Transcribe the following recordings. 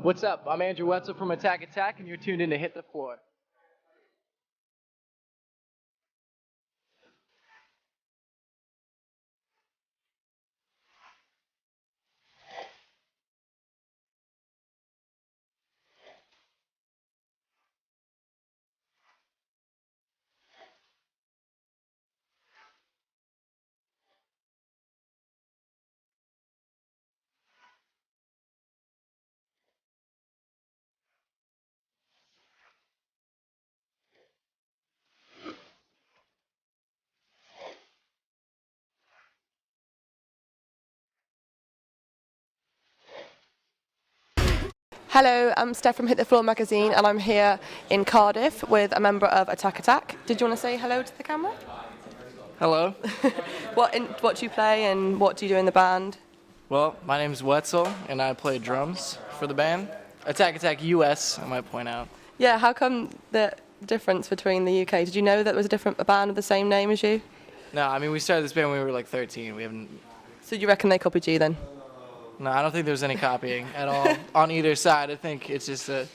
What's up? I'm Andrew Wetzel from Attack Attack, and you're tuned in to Hit the Floor. Hello, I'm Steph from Hit the Floor magazine, and I'm here in Cardiff with a member of Attack Attack. Did you want to say hello to the camera? Hello. What do you play and what do you do in the band? Well, my name's Wetzel, and I play drums for the band. Attack Attack US, I might point out. Yeah, how come the difference between the UK? Did you know that there was a band with the same name as you? No, I mean, we started this band when we were like 13. We haven't... So you reckon they copied you then? No, I don't think there's any copying at all on either side. I think it's just a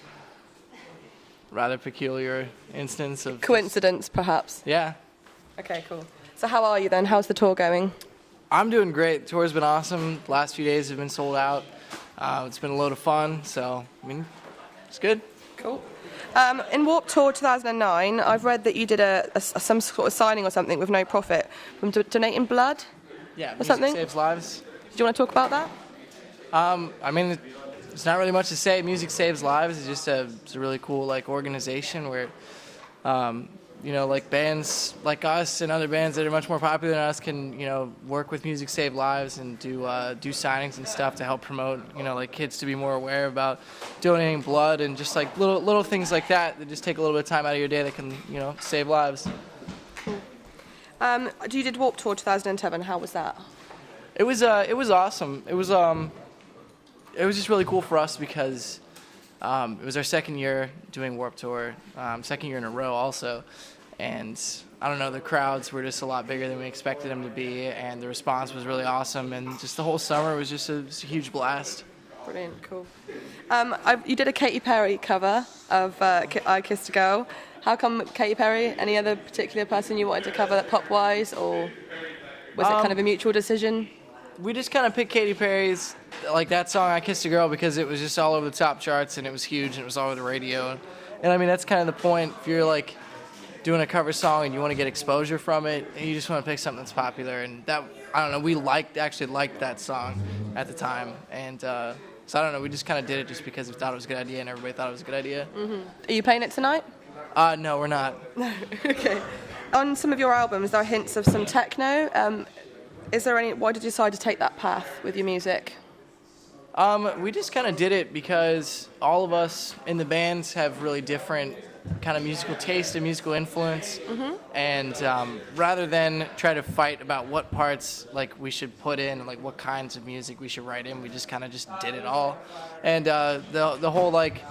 rather peculiar instance of... Coincidence, perhaps? Yeah. Okay, cool. So how are you then? How's the tour going? I'm doing great. The tour's been awesome. The last few days have been sold out. It's been a load of fun, so, I mean, it's good. Cool. In Warped Tour 2009, I've read that you did some sort of signing or something with no profit from donating blood? Yeah, or music something? saves lives. Do you want to talk about that? I mean, it's not really much to say. Music Saves Lives is just it's a really cool like organization where, you know, like bands like us and other bands that are much more popular than us can, you know, work with Music Save Lives and do signings and stuff to help promote, you know, like kids to be more aware about donating blood and just like little things like that just take a little bit of time out of your day that can, you know, save lives. You did Warped Tour 2007. How was that? It was awesome. It was just really cool for us because it was our second year doing Warped Tour, second year in a row also, and I don't know, the crowds were just a lot bigger than we expected them to be, and the response was really awesome, and just the whole summer was just a huge blast. Brilliant, cool. You did a Katy Perry cover of I Kissed a Girl. How come Katy Perry? Any other particular person you wanted to cover pop-wise, or was it kind of a mutual decision? We just kind of picked Katy Perry's, like that song, I Kissed a Girl, because it was just all over the top charts and it was huge and it was all over the radio. And I mean, that's kind of the point. If you're like doing a cover song and you want to get exposure from it, you just want to pick something that's popular. And that, I don't know, we actually liked that song at the time. And so I don't know, we just kind of did it just because we thought it was a good idea and everybody thought it was a good idea. Mm-hmm. Are you playing it tonight? No, we're not. Okay. On some of your albums, there are hints of some techno. Why did you decide to take that path with your music? We just kind of did it because all of us in the bands have really different kind of musical taste and musical influence. Mm-hmm. And rather than try to fight about what parts like we should put in and like what kinds of music we should write in, we just kind of just did it all. And the whole like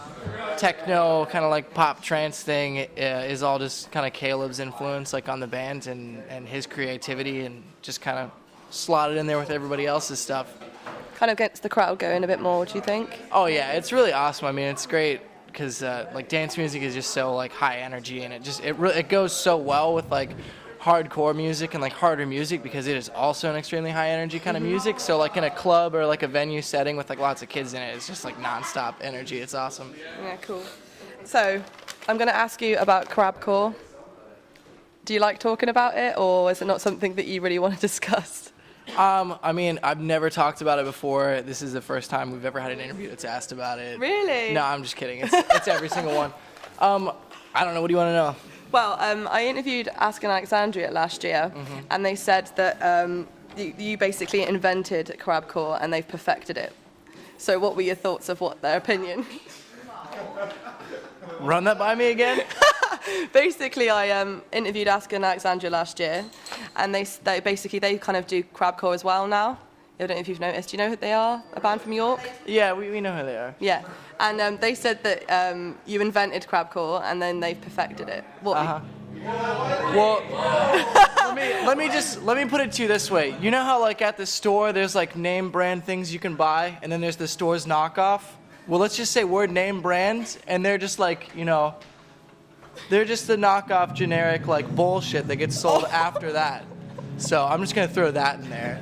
techno kind of like pop trance thing is all just kind of Caleb's influence like on the band and his creativity, and just kind of slotted in there with everybody else's stuff. Kind of gets the crowd going a bit more, do you think? Oh yeah, it's really awesome. I mean, it's great because like dance music is just so like high energy, and it goes so well with like hardcore music and like harder music because it is also an extremely high energy kind of music. So like in a club or like a venue setting with like lots of kids in it, it's just like nonstop energy. It's awesome. Yeah, cool. So I'm going to ask you about Crabcore. Do you like talking about it, or is it not something that you really want to discuss? I mean, I've never talked about it before. This is the first time we've ever had an interview that's asked about it. Really? No, I'm just kidding. It's every single one. I don't know. What do you want to know? Well, I interviewed Ask and Alexandria last year, and they said that you basically invented Crabcore and they've perfected it. So what were your thoughts of their opinion? Run that by me again? Basically, I interviewed Ask and Alexandria last year, and they kind of do Crabcore as well now. I don't know if you've noticed. Do you know who they are? A band from York? Yeah, we know who they are. Yeah, and they said that you invented Crabcore and then they've perfected it. Well, let me put it to you this way. You know how like at the store there's like name brand things you can buy, and then there's the store's knockoff. well, let's just say word name brand, and they're just like, you know, they're just the knockoff generic like bullshit that gets sold after that. So I'm just gonna throw that in there.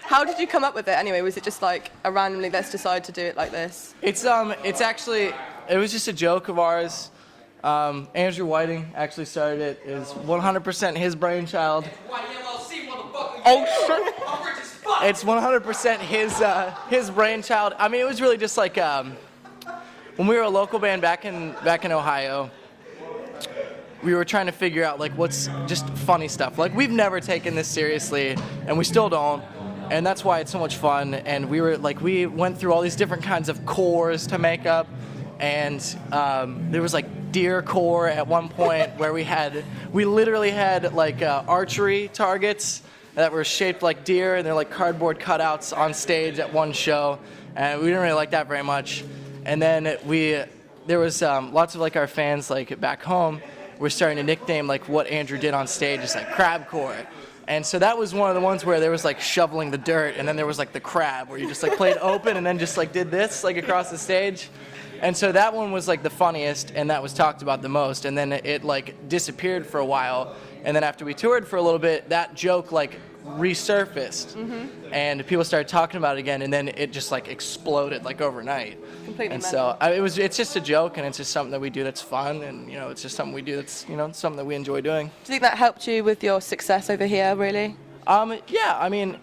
How did you come up with it anyway? Was it just like a randomly let's decide to do it like this? It's actually, it was just a joke of ours. Andrew Whiting actually started it. It's 100% his brainchild. Oh shit! It's 100% his brainchild. I mean, it was really just like when we were a local band back in Ohio. We were trying to figure out like what's just funny stuff. Like we've never taken this seriously, and we still don't. And that's why it's so much fun. And we went through all these different kinds of cores to make up. And there was like deer core at one point where we literally had like archery targets that were shaped like deer, and they're like cardboard cutouts on stage at one show. And we didn't really like that very much. And then there was lots of like our fans like back home were starting to nickname like what Andrew did on stage as like crabcore. And so that was one of the ones where there was like shoveling the dirt, and then there was like the crab where you just like played open and then just like did this like across the stage. And so that one was like the funniest, and that was talked about the most. And then it like disappeared for a while, and then after we toured for a little bit, that joke like resurfaced, and people started talking about it again, and then it just like exploded like overnight. Completely and mental. so it's just a joke, and it's just something that we do that's fun, and you know, it's just something we do that's, you know, something that we enjoy doing. Do you think that helped you with your success over here, really? Yeah, I mean,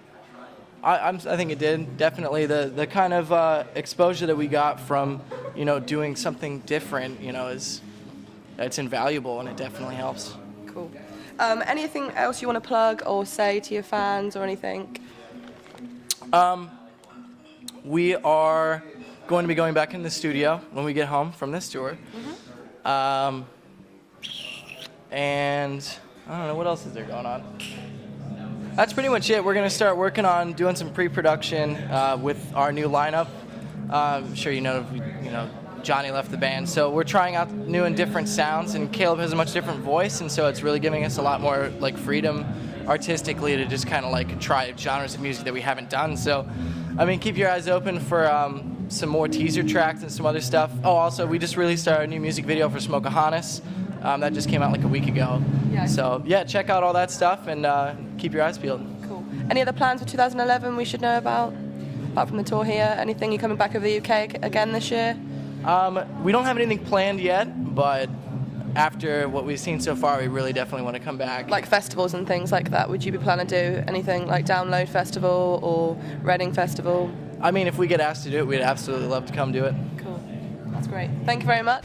I think it did. Definitely the kind of exposure that we got from, you know, doing something different, you know, it's invaluable, and it definitely helps. Cool. Anything else you want to plug or say to your fans or anything? We are going to be going back in the studio when we get home from this tour. And I don't know, what else is there going on? That's pretty much it. We're going to start working on doing some pre-production with our new lineup. I'm sure you know, Johnny left the band, so we're trying out new and different sounds, and Caleb has a much different voice, and so it's really giving us a lot more like freedom artistically to just kind of like try genres of music that we haven't done. So, I mean, keep your eyes open for some more teaser tracks and some other stuff. Oh, also, we just released our new music video for Smokeahonis. That just came out like a week ago. Yeah. So, yeah, check out all that stuff, and keep your eyes peeled. Cool. Any other plans for 2011 we should know about? Apart from the tour here, anything? You coming back over the UK again this year? We don't have anything planned yet, but after what we've seen so far, we really definitely want to come back. Like festivals and things like that, would you be planning to do anything like Download Festival or Reading Festival? I mean, if we get asked to do it, we'd absolutely love to come do it. Cool. That's great. Thank you very much.